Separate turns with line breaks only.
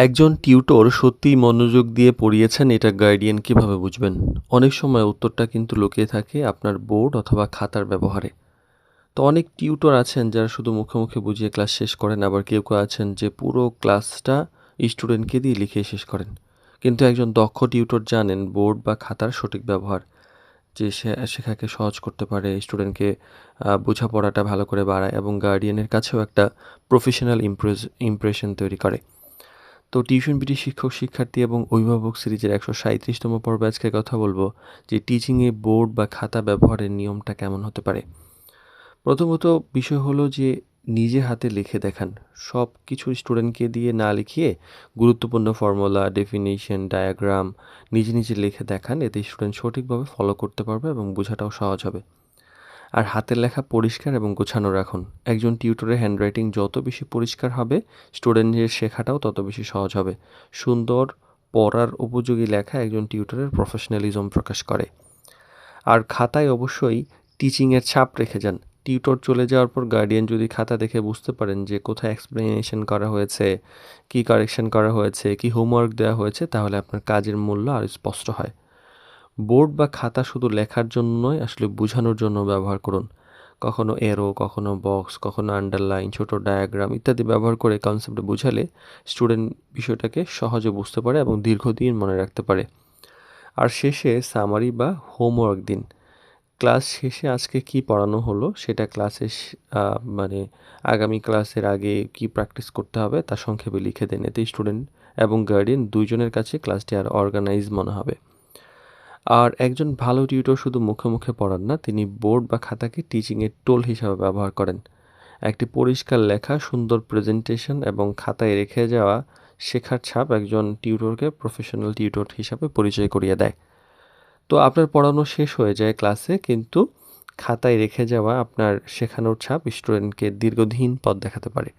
একজন টিউটর সত্যিই মনোযোগ দিয়ে পড়িয়েছেন এটা গার্ডিয়ান কিভাবে বুঝবেন? অনেক সময় উত্তরটা কিন্তু লুকিয়ে থাকে আপনার বোর্ড অথবা খাতার ব্যবহারে। তো অনেক টিউটর আছেন যারা শুধু মুখে মুখে বুঝিয়ে ক্লাস শেষ করেন, আবার কেউ আছেন যে পুরো ক্লাসটা স্টুডেন্টকে দিয়ে লিখিয়ে শেষ করেন। কিন্তু একজন দক্ষ টিউটর জানেন বোর্ড বা খাতার সঠিক ব্যবহার, যে সে শেখাকে সহজ করতে পারে, স্টুডেন্টকে বোঝাপড়াটা ভালো করে বাড়ায় এবং গার্ডিয়ানের কাছেও একটা প্রফেশনাল ইমপ্রেশন তৈরি করে। তো টিউশন বিডি শিক্ষক শিক্ষার্থী এবং অভিভাবক সিরিজের ১৩৭তম পর্বে আজকে কথা বলবো যে টিচিংয়ে বোর্ড বা খাতা ব্যবহারের নিয়মটা কেমন হতে পারে। প্রথমত বিষয় হলো যে নিজে হাতে লিখে দেখান। সব কিছু স্টুডেন্টকে দিয়ে না লিখিয়ে গুরুত্বপূর্ণ ফর্মুলা, ডেফিনিশন, ডায়াগ্রাম নিজে লিখে দেখান। এতে স্টুডেন্ট সঠিকভাবে ফলো করতে পারবে এবং বোঝাটাও সহজ হবে। আর হাতের লেখা পরিষ্কার এবং গোছানো রাখুন। একজন টিউটরের হ্যান্ডরাইটিং যত বেশি পরিষ্কার হবে, স্টুডেন্টের শেখাটাও তত বেশি সহজ হবে। সুন্দর, পড়ার উপযোগী লেখা একজন টিউটরের প্রফেশনালিজম প্রকাশ করে। আর খাতায় অবশ্যই টিচিংয়ের ছাপ রেখে যান। টিউটর চলে যাওয়ার পর গার্ডিয়ান যদি খাতা দেখে বুঝতে পারেন যে কোথায় এক্সপ্লেনেশন করা হয়েছে, কী কারেকশন করা হয়েছে, কী হোমওয়ার্ক দেওয়া হয়েছে, তাহলে আপনার কাজের মূল্য আরও স্পষ্ট হয়। বোর্ড বা খাতা শুধু লেখার জন্য নয়, আসলে বোঝানোর জন্য ব্যবহার করুন। কখনো এরো, কখনো বক্স, কখনো আন্ডারলাইন, ছোট ডায়াগ্রাম ইত্যাদি ব্যবহার করে কনসেপ্ট বোঝালে স্টুডেন্ট বিষয়টাকে সহজে বুঝতে পারে এবং দীর্ঘদিন মনে রাখতে পারে। আর শেষে সামারি বা হোমওয়ার্ক দিন। ক্লাস শেষে আজকে কি পড়ানো হলো সেটা মানে আগামী ক্লাসের আগে কি প্র্যাকটিস করতে হবে তা সংক্ষেপে লিখে দেন। এতে স্টুডেন্ট এবং গার্ডিয়ান দুইজনের কাছে ক্লাসটি আর অর্গানাইজ মনে হবে। আর একজন ভালো টিউটর শুধু মুখে মুখে পড়ান না, তিনি বোর্ড বা খাতাকে টিচিংয়ের টুল হিসাবে ব্যবহার করেন। একটি পরিষ্কার লেখা, সুন্দর প্রেজেন্টেশন এবং খাতায় রেখে যাওয়া শেখার ছাপ একজন টিউটরকে প্রফেশনাল টিউটর হিসাবে পরিচয় করিয়ে দেয়। তো আপনার পড়ানো শেষ হয়ে যায় ক্লাসে, কিন্তু খাতায় রেখে যাওয়া আপনার শেখানোর ছাপ স্টুডেন্টকে দীর্ঘদিন পথ দেখাতে পারে।